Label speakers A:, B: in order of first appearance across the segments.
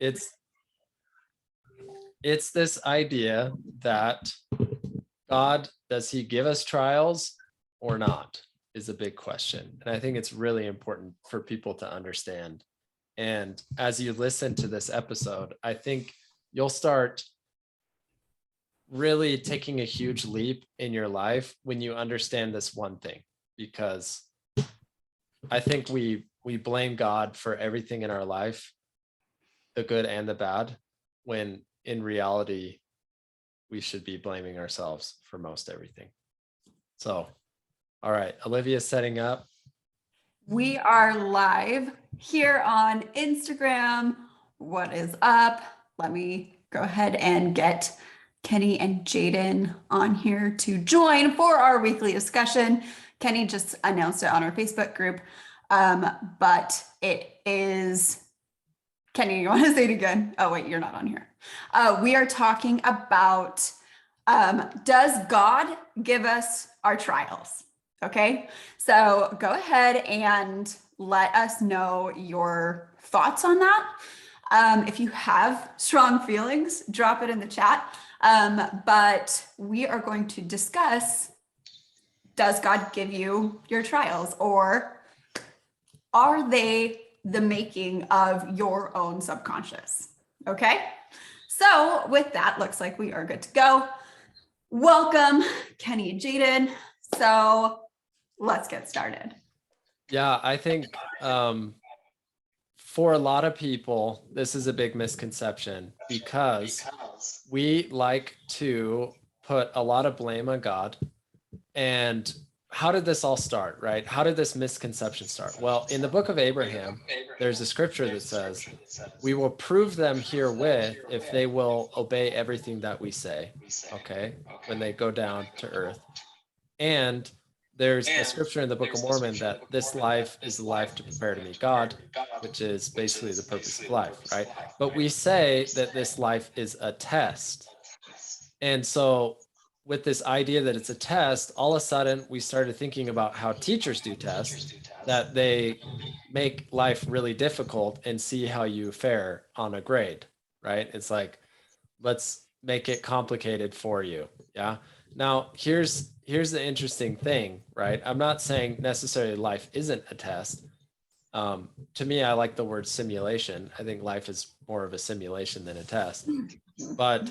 A: It's this idea that God, does he give us trials or not, is a big question. And I think it's really important for people to understand. And as you listen to this episode, I think you'll start really taking a huge leap in your life when you understand this one thing, because I think we blame God for everything in our life, the good and the bad, when in reality, we should be blaming ourselves for most everything. So, all right, Olivia's setting up.
B: We are live here on Instagram. What is up? Let me go ahead and get Kenny and Jaden on here to join for our weekly discussion. Kenny just announced it on our Facebook group, but it is, Kenny, you want to say it again? Oh, wait, you're not on here. We are talking about, does God give us our trials? Okay, so go ahead and let us know your thoughts on that. If you have strong feelings, drop it in the chat. But we are going to discuss, does God give you your trials, or are they the making of your own subconscious? Okay, so with that, looks like we are good to go. Welcome, Kenny and Jaden. So let's get started.
A: Yeah, I think for a lot of people, this is a big misconception, because we like to put a lot of blame on God. And how did this all start, right? How did this misconception start? Well, in the book of Abraham, there's a scripture that says, we will prove them herewith if they will obey everything that we say, okay, when they go down to earth. And there's a scripture in the Book of Mormon that this life is the life to prepare to meet God, which is basically the purpose of life, right? But we say that this life is a test. And so with this idea that it's a test, all of a sudden we started thinking about how teachers do tests, that they make life really difficult and see how you fare on a grade, right? It's like, let's make it complicated for you. Yeah. Now, here's the interesting thing, right? I'm not saying necessarily life isn't a test. To me, I like the word simulation. I think life is more of a simulation than a test. But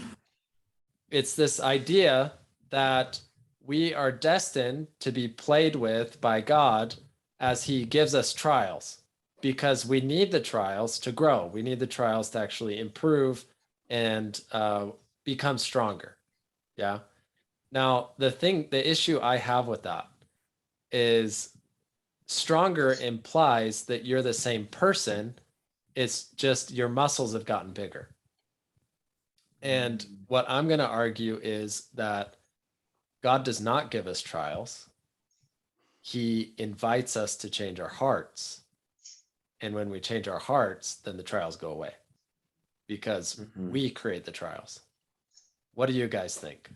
A: it's this idea that we are destined to be played with by God as he gives us trials, because we need the trials to grow. We need the trials to actually improve and become stronger. Yeah. Now, the issue I have with that is stronger implies that you're the same person. It's just your muscles have gotten bigger. And what I'm going to argue is that God does not give us trials. He invites us to change our hearts. And when we change our hearts, then the trials go away, because we create the trials. What do you guys think?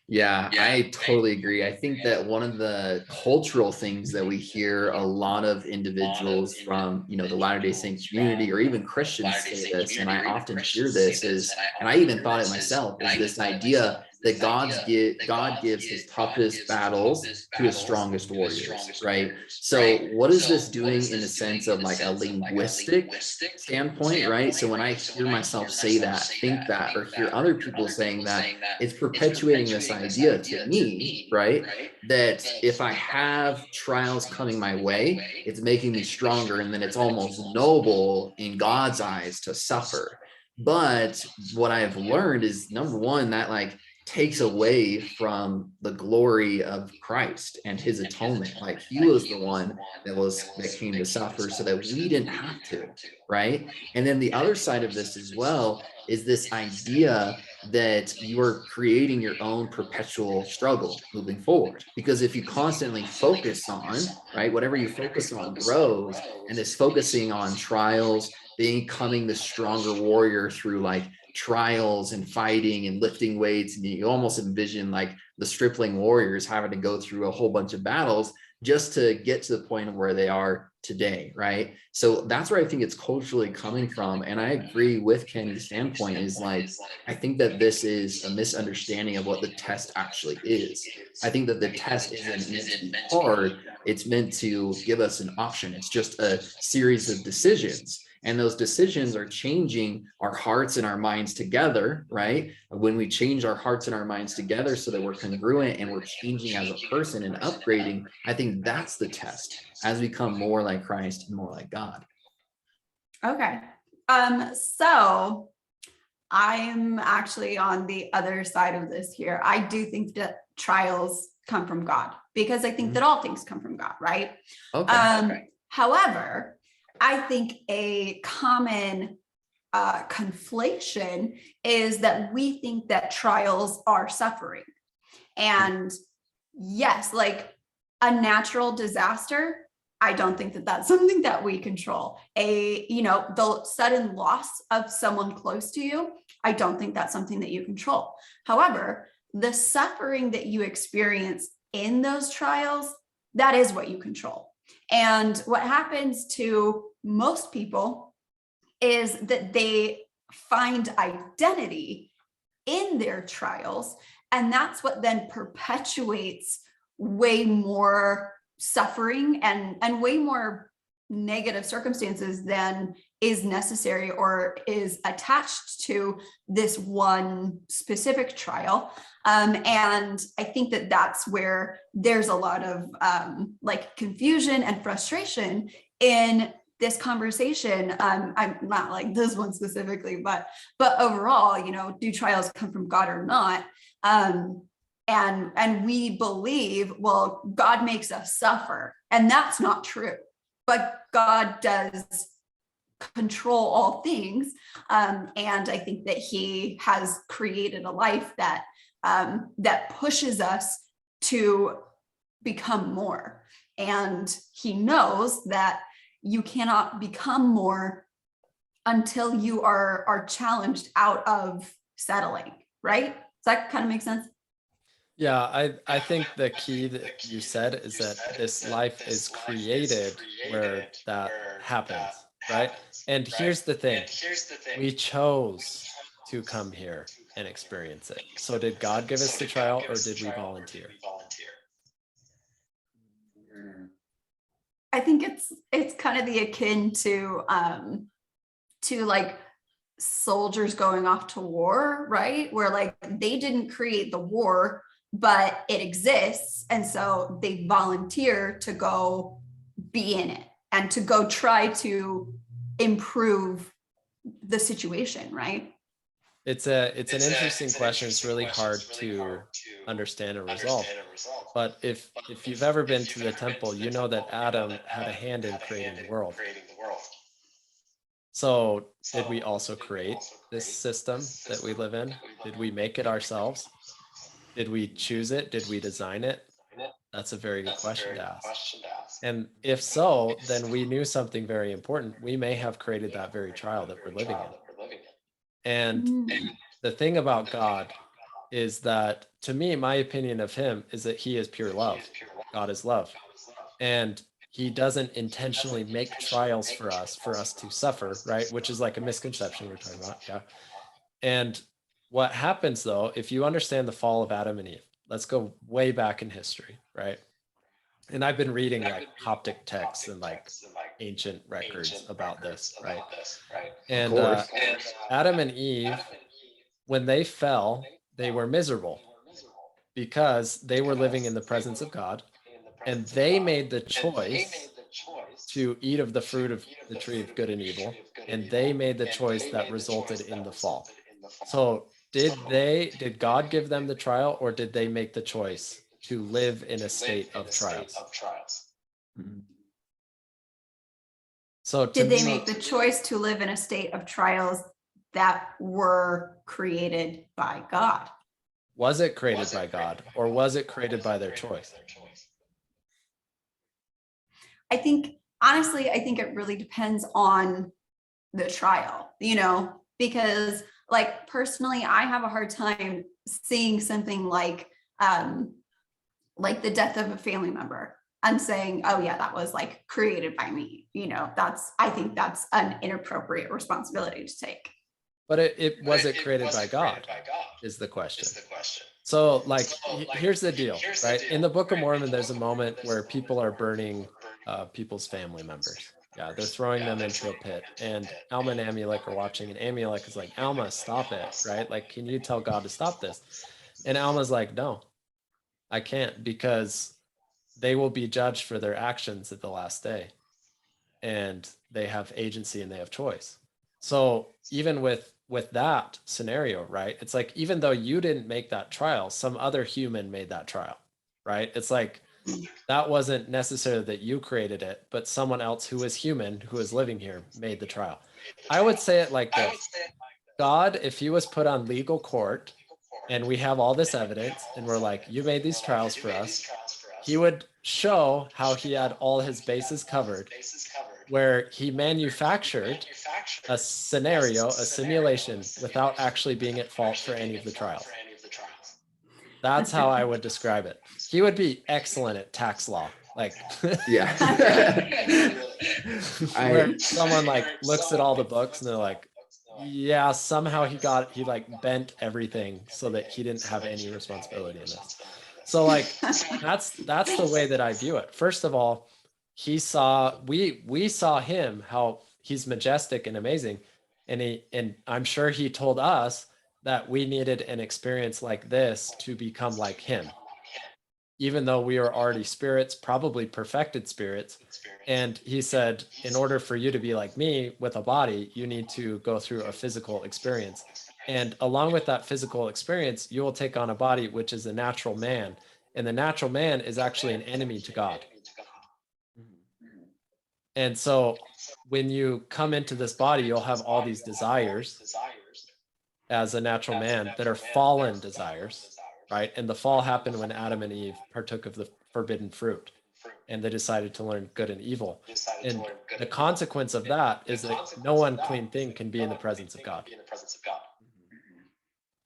C: Yeah, I totally agree. I think that one of the cultural things that we hear a lot of individuals from, the Latter-day Saints community, or even Christians say this, and I often hear this is, and I even thought it myself, is this idea that God gives his toughest battles to his strongest warriors, right? So what is this doing in the sense of like a linguistic standpoint, right? So when I hear myself say that, think that, or hear other people saying that, it's perpetuating this idea to me, right? That if I have trials coming my way, it's making me stronger, and then it's almost noble in God's eyes to suffer. But what I've learned is, number one, that like takes away from the glory of Christ and his atonement. Like he was the one that came to suffer so that we didn't have to, right? And then the other side of this as well is this idea that you are creating your own perpetual struggle moving forward. Because if you constantly focus on, right, whatever you focus on grows, and this focusing on trials, becoming the stronger warrior through like trials and fighting and lifting weights, and you almost envision like the stripling warriors having to go through a whole bunch of battles, just to get to the point of where they are today, right? So that's where I think it's culturally coming from. And I agree with Kenny's standpoint is like, I think that this is a misunderstanding of what the test actually is. I think that the test isn't meant to be hard. It's meant to give us an option. It's just a series of decisions. And those decisions are changing our hearts and our minds together, right? When we change our hearts and our minds together so that we're congruent and we're changing as a person and upgrading, I think that's the test as we become more like Christ and more like God.
B: Okay. So I'm actually on the other side of this here. I do think that trials come from God because I think that all things come from God, right?
C: Okay.
B: However, I think a common conflation is that we think that trials are suffering. And yes, like a natural disaster, I don't think that that's something that we control. The sudden loss of someone close to you, I don't think that's something that you control. However, the suffering that you experience in those trials, that is what you control. And what happens to most people is that they find identity in their trials, and that's what then perpetuates way more suffering and way more negative circumstances than is necessary or is attached to this one specific trial. And I think that that's where there's a lot of like confusion and frustration in this conversation. I'm not like this one specifically, but overall, do trials come from God or not? And we believe, well, God makes us suffer, and that's not true. But God does control all things, and I think that He has created a life that pushes us to become more. And He knows that you cannot become more until you are challenged out of settling, right? Does that kind of make sense?
A: Yeah, I think the key that you said is that this life is created where that happens, right? And here's the thing, we chose to come here and experience it. So did God give us the trial or did we volunteer?
B: I think it's kind of the akin to like soldiers going off to war, right? Where like they didn't create the war, but it exists. And so they volunteer to go be in it and to go try to improve the situation, right?
A: It's an interesting question. It's really hard to understand and resolve. But if you've ever been to the temple, you know that Adam had a hand in creating the world. So did we also create this system that we live in? Did we make it ourselves? Did we choose it? Did we design it? That's a very good question to ask. And if so, then we knew something very important. We may have created that very trial that we're living in. And the thing about God is that, to me, my opinion of Him is that He is pure love. God is love. And He doesn't intentionally make trials for us to suffer, right? Which is like a misconception we're talking about. Yeah. And what happens though, if you understand the fall of Adam and Eve, let's go way back in history, right? And I've been reading like Coptic texts and like ancient records about this, right? And Adam and Eve, when they fell, they were miserable because they were living in the presence of God, and they made the choice to eat of the fruit of the tree of good and evil, and they made the choice that resulted in the fall. So did God give them the trial, or did they make the choice to live in a state of trials? So
B: did they make the choice to live in a state of trials that were created by God?
A: Was it created by God, or was it created by their choice?
B: Honestly, I think it really depends on the trial, because like personally, I have a hard time seeing something like the death of a family member, and saying, oh yeah, that was like created by me. I think that's an inappropriate responsibility to take.
A: But it wasn't created by God, is the question. So like, here's the deal, right? In the Book of Mormon, there's a moment where people are burning people's family members. Yeah, they're throwing them into a pit. And Alma and Amulek are watching, and Amulek is like, Alma, stop it, right? Like, can you tell God to stop this? And Alma's like, no, I can't, because they will be judged for their actions at the last day. And they have agency and they have choice. So even with that scenario, right? It's like, even though you didn't make that trial, some other human made that trial, right? It's like, that wasn't necessarily that you created it, but someone else who is human, who is living here, made the trial. I would say it like this: God, if he was put on legal court and we have all this evidence and we're like, you made these trials for us, he would show how he had all his bases covered, where he manufactured a scenario, a simulation, without actually being at fault for any of the trials. That's how I would describe it. He would be excellent at tax law. Like,
C: yeah.
A: where someone like looks at all the books and they're like, yeah, somehow he like bent everything so that he didn't have any responsibility in this. So like, that's the way that I view it. First of all, we saw him, how he's majestic and amazing. And I'm sure he told us that we needed an experience like this to become like him, even though we are already spirits, probably perfected spirits. And he said, in order for you to be like me with a body, you need to go through a physical experience. And along with that physical experience, you will take on a body, which is a natural man. And the natural man is actually an enemy to God. And so when you come into this body, you'll have all these desires as a natural man that are fallen desires, right? And the fall happened when Adam and Eve partook of the forbidden fruit and they decided to learn good and evil. And the consequence of that is that no unclean thing can be in the presence of God.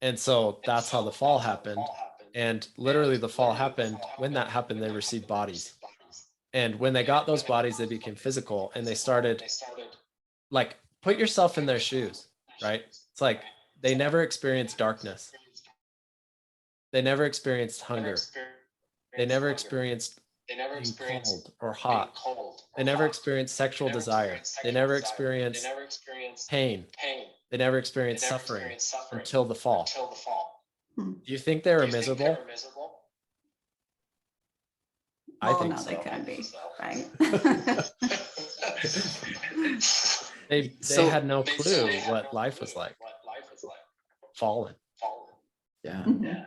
A: And so that's how the fall happened. And literally the fall happened. When that happened, they received bodies. And when they got those bodies, they became physical, and they started, like, put yourself in their shoes, right? It's like they never experienced darkness. They never experienced hunger. They never experienced being cold or hot. They never experienced sexual desire. They never experienced pain. They never experienced suffering until the fall. Do you think they were miserable? I think
B: no,
A: so.
B: They couldn't be, right?
A: They had no clue what life was like. Fallen.
C: Yeah.
B: Mhm.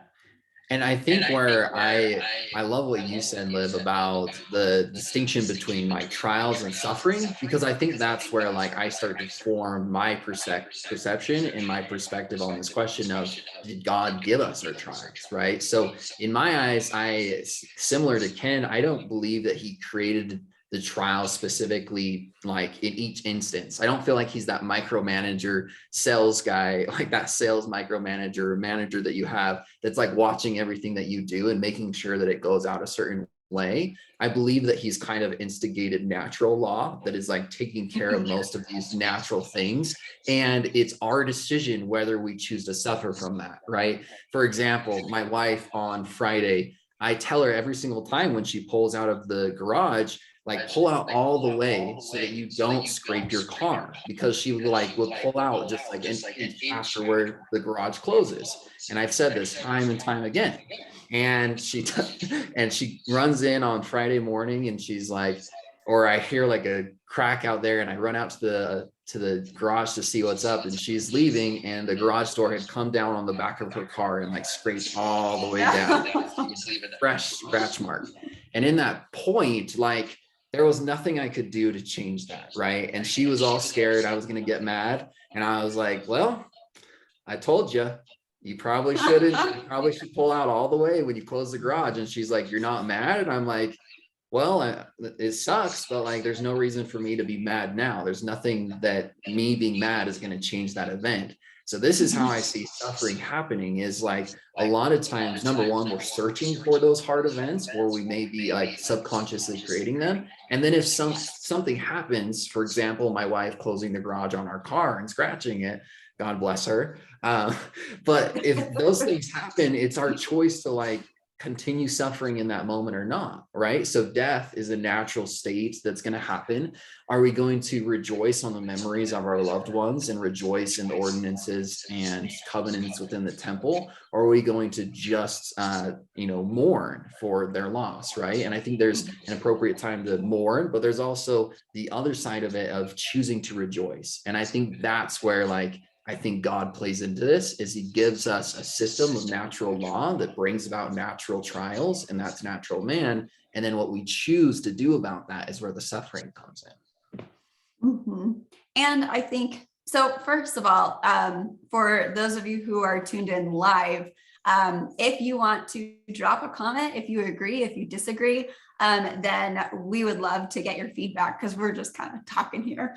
C: And I think where I love what you said, Liv, about the distinction between like trials and suffering, because I think that's where like I start to form my perception and my perspective on this question of, did God give us our trials, right? So in my eyes, similar to Ken, I don't believe that he created the trial specifically, like in each instance. I don't feel like he's that micromanager sales guy, like that sales micromanager manager that you have that's like watching everything that you do and making sure that it goes out a certain way. I believe that he's kind of instigated natural law that is like taking care of most of these natural things. And it's our decision whether we choose to suffer from that, right? For example, my wife on Friday, I tell her every single time when she pulls out of the garage, like pull out all the way so that you don't scrape your car, because she will pull out just like an inch after where the garage closes. And I've said this time and time again. And she runs in on Friday morning and she's like, or I hear like a crack out there and I run out to the garage to see what's up, and she's leaving and the garage door had come down on the back of her car and like scraped all the way down. Fresh scratch mark. And in that point, like, there was nothing I could do to change that, right? And she was all scared I was going to get mad. And I was like, well, I told you, you probably shouldn't. You probably should pull out all the way when you close the garage. And she's like, you're not mad? And I'm like, well, it sucks, but like, there's no reason for me to be mad now. There's nothing that me being mad is going to change that event. So this is how I see suffering happening, is like a lot of times, number one, we're searching for those hard events, or we may be like subconsciously creating them. And then if something happens, for example, my wife closing the garage on our car and scratching it, God bless her. But if those things happen, it's our choice to like continue suffering in that moment or not, right? So death is a natural state that's going to happen. Are we going to rejoice on the memories of our loved ones and rejoice in the ordinances and covenants within the temple? Or are we going to just, mourn for their loss, right? And I think there's an appropriate time to mourn, but there's also the other side of it of choosing to rejoice. And I think that's where like, I think God plays into this, is he gives us a system of natural law that brings about natural trials, and that's natural man. And then what we choose to do about that is where the suffering comes in.
B: Mm-hmm. And I think, so first of all, for those of you who are tuned in live, if you want to drop a comment, if you agree, if you disagree, then we would love to get your feedback, because we're just kind of talking here.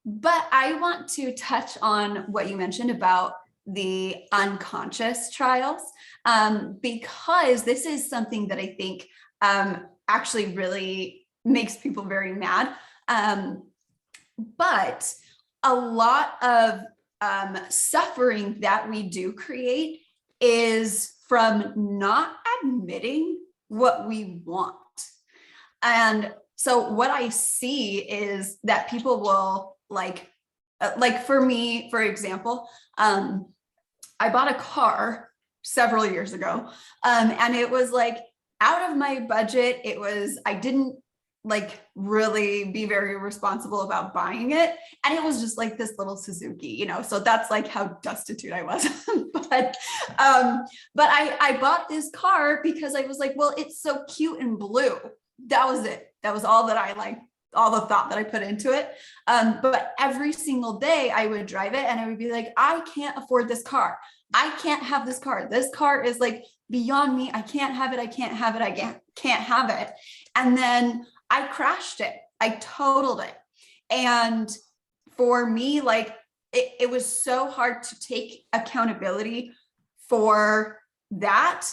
B: But I want to touch on what you mentioned about the unconscious trials, because this is something that I think actually really makes people very mad. But a lot of suffering that we do create is from not admitting what we want. And so what I see is that people will like for me, for example, I bought a car several years ago, and it was like out of my budget. I didn't like really be very responsible about buying it. And it was just like this little Suzuki, so that's like how destitute I was. but I bought this car because I was like, well, it's so cute and blue. That was it. That was all that I like, all the thought that I put into it. But every single day I would drive it and I would be like, I can't afford this car. I can't have this car. This car is like beyond me. I can't have it. I can't have it. I can't have it. And then I crashed it. I totaled it. And for me, like it was so hard to take accountability for that.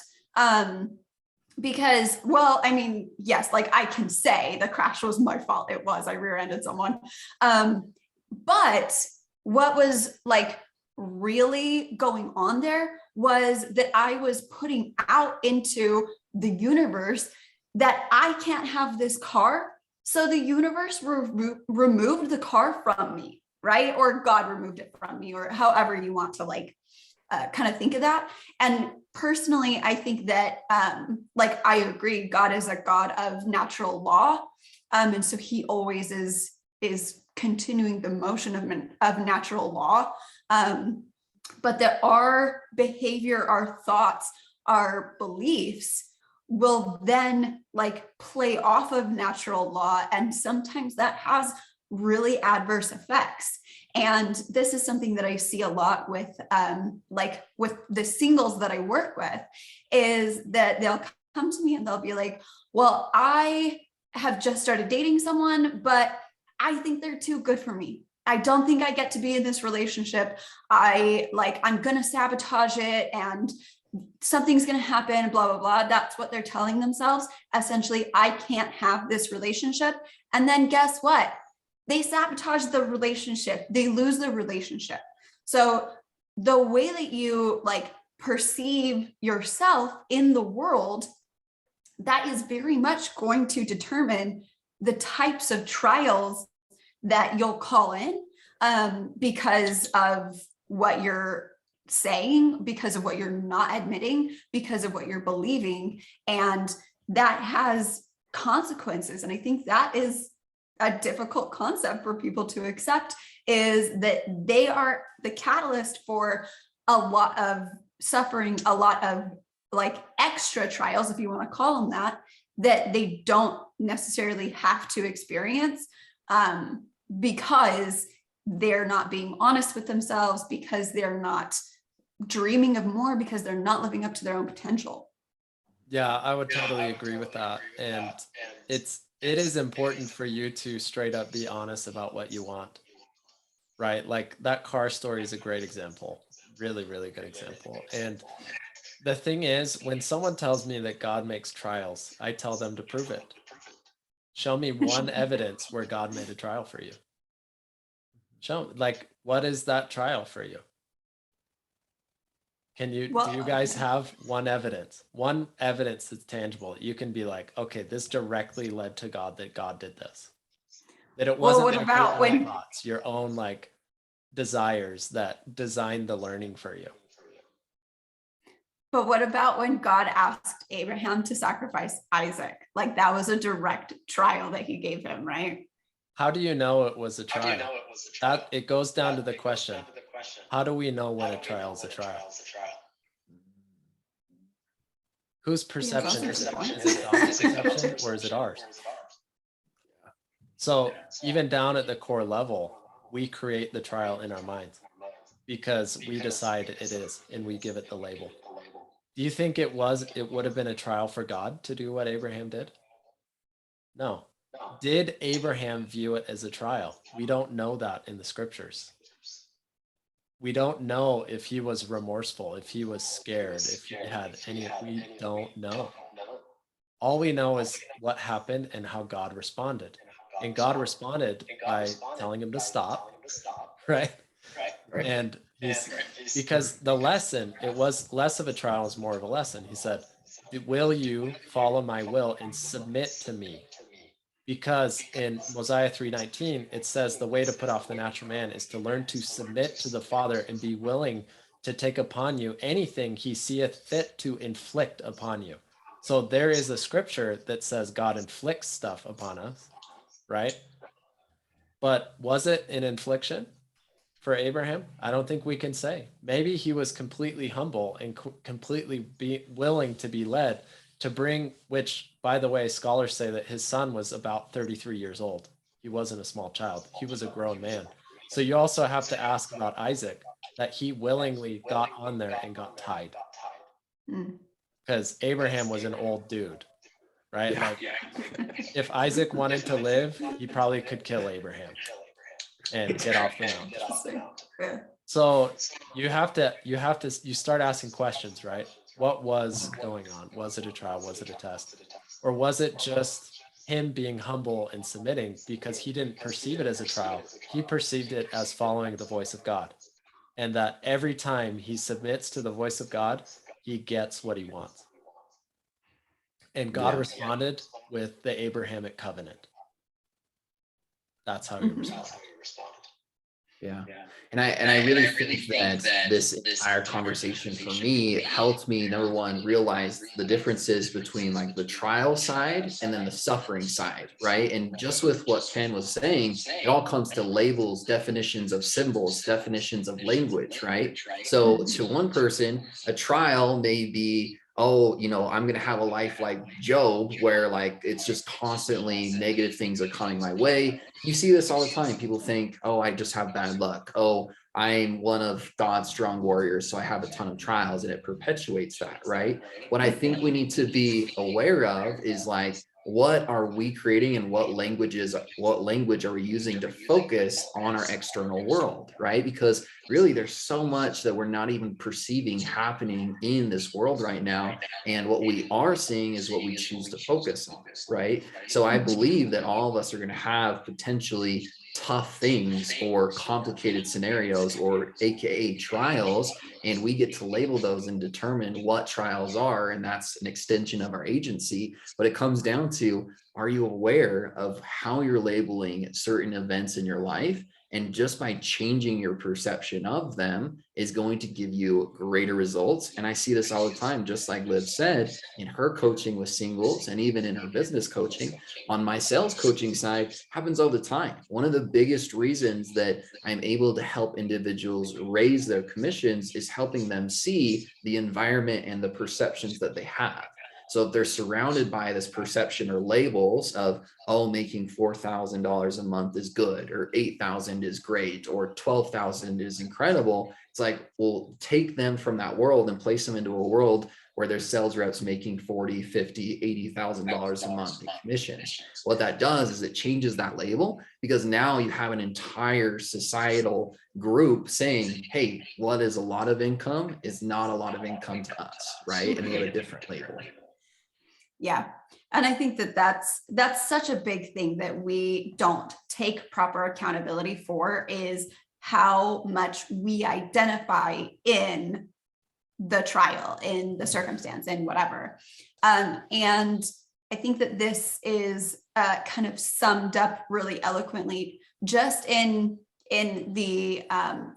B: Because, well, I mean, yes, like I can say the crash was my fault. It was, I rear-ended someone. But what was like really going on there was that I was putting out into the universe that I can't have this car. So the universe removed the car from me, right? Or God removed it from me, or however you want to like kind of think of that. And personally, I think that like I agree, God is a God of natural law. And so he always is continuing the motion of natural law. But that our behavior, our thoughts, our beliefs will then like play off of natural law. And sometimes that has really adverse effects. And this is something that I see a lot with with the singles that I work with, is that they'll come to me and they'll be like, well, I have just started dating someone, but I think they're too good for me. I don't think I get to be in this relationship. I'm going to sabotage it and something's going to happen, blah, blah, blah. That's what they're telling themselves. Essentially, I can't have this relationship. And then guess what? They sabotage the relationship. They lose the relationship. So the way that you like perceive yourself in the world, that is very much going to determine the types of trials that you'll call in, because of what you're saying, because of what you're not admitting, because of what you're believing. And that has consequences. And I think that is a difficult concept for people to accept, is that they are the catalyst for a lot of suffering, a lot of like extra trials, if you want to call them that they don't necessarily have to experience, because they're not being honest with themselves, because they're not dreaming of more, because they're not living up to their own potential.
A: Yeah, I would totally agree with that. And it is important for you to straight up be honest about what you want. right? Like that car story is a great example. Really, really good example. And the thing is, when someone tells me that God makes trials, I tell them to prove it. Show me one evidence where God made a trial for you. Show, like, what is that trial for you? Do you guys have one evidence that's tangible? You can be like, okay, this directly led to God, that God did this. That it wasn't
B: what about
A: your own
B: when
A: thoughts, your own like desires that designed the learning for you.
B: But what about when God asked Abraham to sacrifice Isaac? Like that was a direct trial that he gave him, right?
A: How do you know it was a trial? That it goes down to the question, how do we know when a trial is a trial? Whose perception is it? Is it God's perception or is it ours? So even down at the core level, we create the trial in our minds because we decide it is, and we give it the label. Do you think it would have been a trial for God to do what Abraham did? No. Did Abraham view it as a trial? We don't know that in the scriptures. We don't know if he was remorseful, if he was scared, if he had any, we don't know. All we know is what happened and how God responded. And God responded by telling him to stop, right? And because the lesson, it was less of a trial, it was more of a lesson. He said, will you follow my will and submit to me? Because in Mosiah 3:19, it says the way to put off the natural man is to learn to submit to the Father and be willing to take upon you anything he seeth fit to inflict upon you. So there is a scripture that says God inflicts stuff upon us, right? But was it an infliction for Abraham? I don't think we can say. Maybe he was completely humble and completely willing to be led to bring, which, by the way, scholars say that his son was about 33 years old. He wasn't a small child. He was a grown man. So you also have to ask about Isaac, that he willingly got on there and got tied. Because Abraham was an old dude, right?
C: Yeah.
A: Like if Isaac wanted to live, he probably could kill Abraham and get off the mountain. So you start asking questions, right? What was going on? Was it a trial? Was it a test? Or was it just him being humble and submitting because he didn't perceive it as a trial? He perceived it as following the voice of God. And that every time he submits to the voice of God, he gets what he wants. And God responded with the Abrahamic covenant. That's how he responded.
C: Yeah. And I really think that this entire conversation for me helped me, number one, realize the differences between like the trial side and then the suffering side, right? And just with what Ken was saying, it all comes to labels, definitions of symbols, definitions of language, right? So to one person, a trial may be, oh, I'm going to have a life like Job, where like it's just constantly negative things are coming my way. You see this all the time. People think, oh, I just have bad luck. Oh, I'm one of God's strong warriors, so I have a ton of trials, and it perpetuates that, right? What I think we need to be aware of is like, what are we creating and what language are we using to focus on our external world, right? Because really there's so much that we're not even perceiving happening in this world right now. And what we are seeing is what we choose to focus on, right? So I believe that all of us are going to have potentially tough things or complicated scenarios, or AKA trials, and we get to label those and determine what trials are, and that's an extension of our agency. But it comes down to, are you aware of how you're labeling certain events in your life? And just by changing your perception of them is going to give you greater results. And I see this all the time, just like Liv said, in her coaching with singles and even in her business coaching. On my sales coaching side, happens all the time. One of the biggest reasons that I'm able to help individuals raise their commissions is helping them see the environment and the perceptions that they have. So if they're surrounded by this perception or labels of, oh, making $4,000 a month is good, or 8,000 is great, or 12,000 is incredible, it's like, well, take them from that world and place them into a world where their sales reps making 40, 50, $80,000 a month in commissions. What that does is it changes that label, because now you have an entire societal group saying, hey, what is a lot of income is not a lot of income to us, right? And we have a different label.
B: Yeah. And I think that that's such a big thing that we don't take proper accountability for, is how much we identify in the trial, in the circumstance, and whatever. And I think that this is kind of summed up really eloquently just in the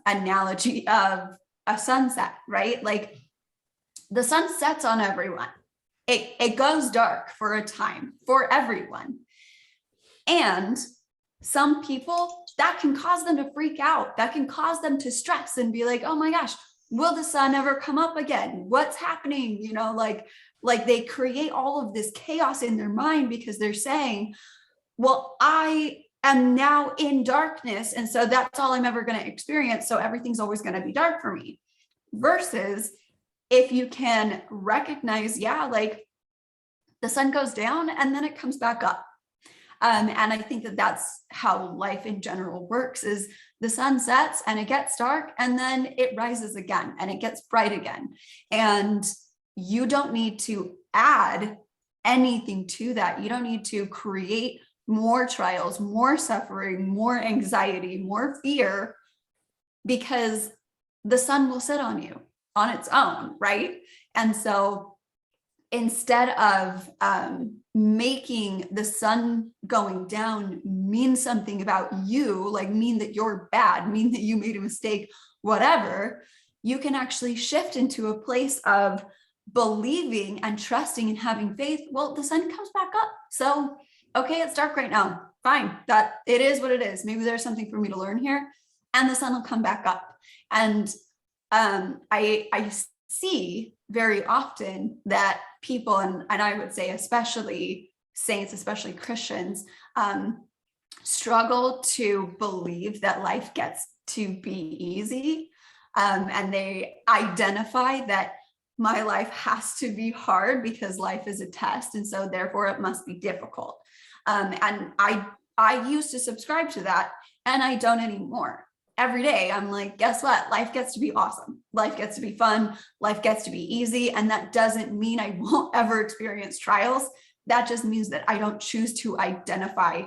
B: analogy of a sunset, right? Like the sun sets on everyone. It goes dark for a time for everyone. And some people, that can cause them to freak out. That can cause them to stress and be like, oh my gosh, will the sun ever come up again? What's happening? You know, like they create all of this chaos in their mind because they're saying, well, I am now in darkness, and so that's all I'm ever going to experience. So everything's always going to be dark for me. Versus if you can recognize, yeah, like the sun goes down and then it comes back up. And I think that that's how life in general works, is the sun sets and it gets dark and then it rises again and it gets bright again. And you don't need to add anything to that. You don't need to create more trials, more suffering, more anxiety, more fear, because the sun will sit on you on its own, right? And so instead of making the sun going down mean something about you, like mean that you're bad, mean that you made a mistake, whatever, you can actually shift into a place of believing and trusting and having faith. Well, the sun comes back up. So, okay, it's dark right now. Fine. That it is what it is. Maybe there's something for me to learn here, and the sun will come back up. And I see very often that people, and I would say especially saints, especially Christians, struggle to believe that life gets to be easy. And they identify that my life has to be hard because life is a test, and so therefore it must be difficult. And I used to subscribe to that, and I don't anymore. Every day I'm like, guess what? Life gets to be awesome. Life gets to be fun. Life gets to be easy. And that doesn't mean I won't ever experience trials. That just means that I don't choose to identify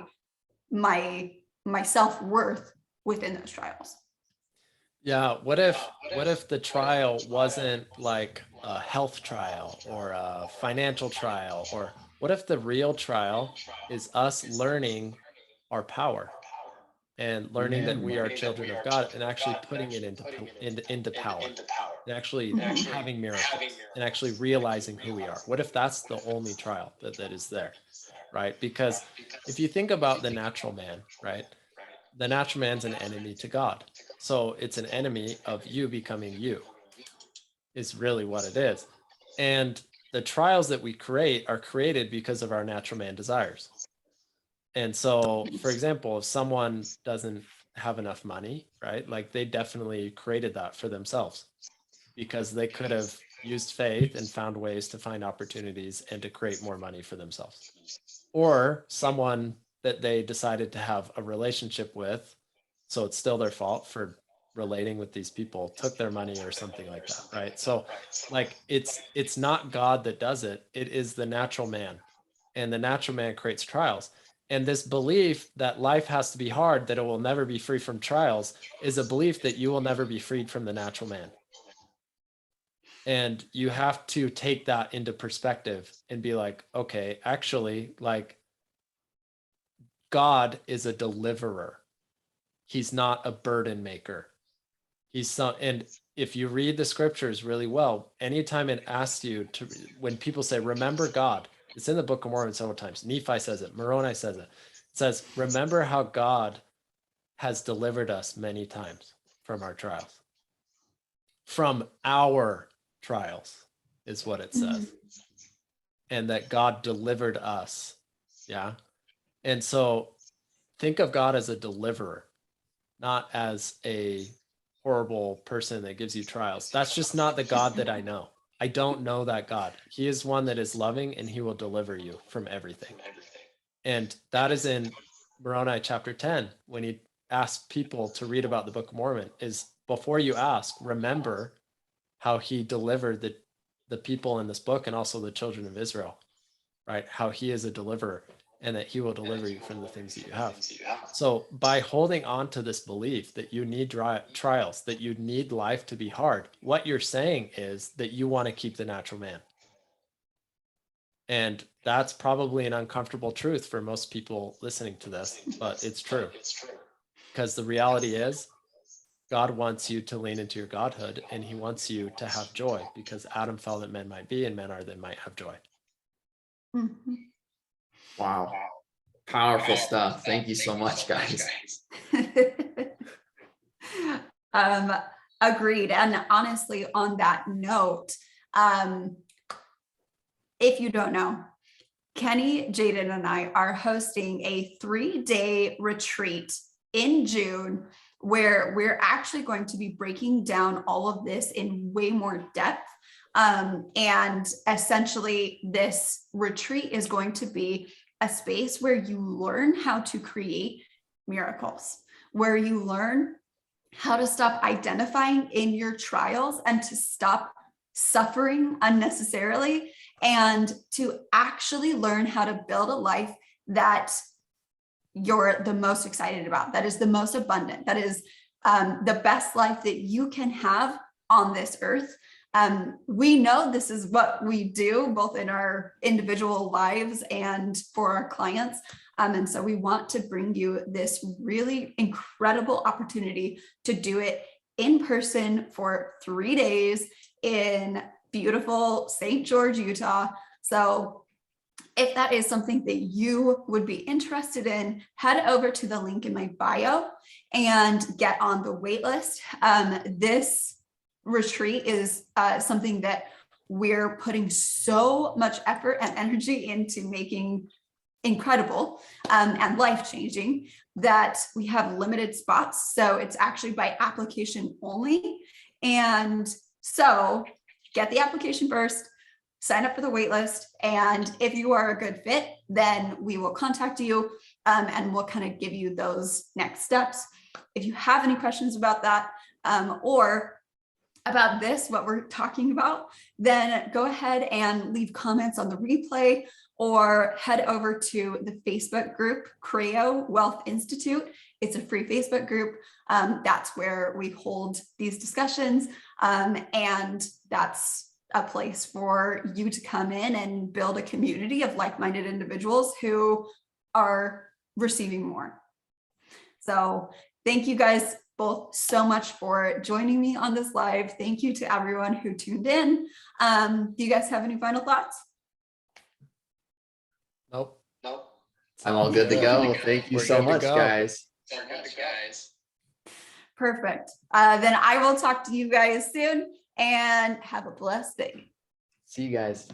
B: my self-worth within those trials.
A: Yeah. What if the trial wasn't like a health trial or a financial trial? Or what if the real trial is us learning our power and learning that we are children of God, and actually putting it into power, and actually having miracles, and actually realizing who we are? What if that's the only trial that is there, right? Because if you think about the natural man, right? The natural man's an enemy to God. So it's an enemy of you becoming you, is really what it is. And the trials that we create are created because of our natural man desires. And so, for example, if someone doesn't have enough money, right? Like they definitely created that for themselves, because they could have used faith and found ways to find opportunities and to create more money for themselves. Or someone that they decided to have a relationship with, so it's still their fault for relating with these people, took their money or something like that, right? So like it's not God that does it, it is the natural man. And the natural man creates trials. And this belief that life has to be hard, that it will never be free from trials, is a belief that you will never be freed from the natural man. And you have to take that into perspective and be like, okay, actually, like God is a deliverer. He's not a burden maker. And if you read the scriptures really well, anytime it asks you to, when people say, remember God, it's in the Book of Mormon several times. Nephi says it. Moroni says it. It says, remember how God has delivered us many times from our trials. From our trials is what it says. And that God delivered us. Yeah. And so think of God as a deliverer, not as a horrible person that gives you trials. That's just not the God that I know. I don't know that God. He is one that is loving, and he will deliver you from everything. And that is in Moroni chapter 10, when he asks people to read about the Book of Mormon, is before you ask, remember how he delivered the people in this book and also the children of Israel, right? How he is a deliverer and that he will deliver you from the things that you have. So by holding on to this belief that you need trials, that you need life to be hard, what you're saying is that you want to keep the natural man. And that's probably an uncomfortable truth for most people listening to this, but it's true. Because the reality is, God wants you to lean into your godhood, and he wants you to have joy, because Adam fell that men might be, and men are that might have joy.
B: Mhm.
C: Wow. Powerful stuff. Thank you so much, guys.
B: Agreed. And honestly, on that note, if you don't know, Kenny, Jaden, and I are hosting a 3-day retreat in June where we're actually going to be breaking down all of this in way more depth. And essentially, this retreat is going to be a space where you learn how to create miracles, where you learn how to stop identifying in your trials and to stop suffering unnecessarily, and to actually learn how to build a life that you're the most excited about, that is the most abundant, that is the best life that you can have on this earth. We know this is what we do both in our individual lives and for our clients. And so we want to bring you this really incredible opportunity to do it in person for 3 days in beautiful St. George, Utah. So if that is something that you would be interested in, head over to the link in my bio and get on the wait list. This retreat is something that we're putting so much effort and energy into making incredible and life-changing that we have limited spots. So it's actually by application only. And so get the application first, sign up for the wait list. And if you are a good fit, then we will contact you and we'll kind of give you those next steps. If you have any questions about that or about this, what we're talking about, then go ahead and leave comments on the replay or head over to the Facebook group, Creo Wealth Institute. It's a free Facebook group. That's where we hold these discussions. And that's a place for you to come in and build a community of like-minded individuals who are receiving more. So thank you guys both so much for joining me on this live. Thank you to everyone who tuned in. Do you guys have any final thoughts?
A: Nope.
C: I'm all good to go. Thank you
A: We're
C: so
A: good to
C: much,
A: go.
C: guys.
B: Perfect. Then I will talk to you guys soon and have a blessed day.
C: See you guys.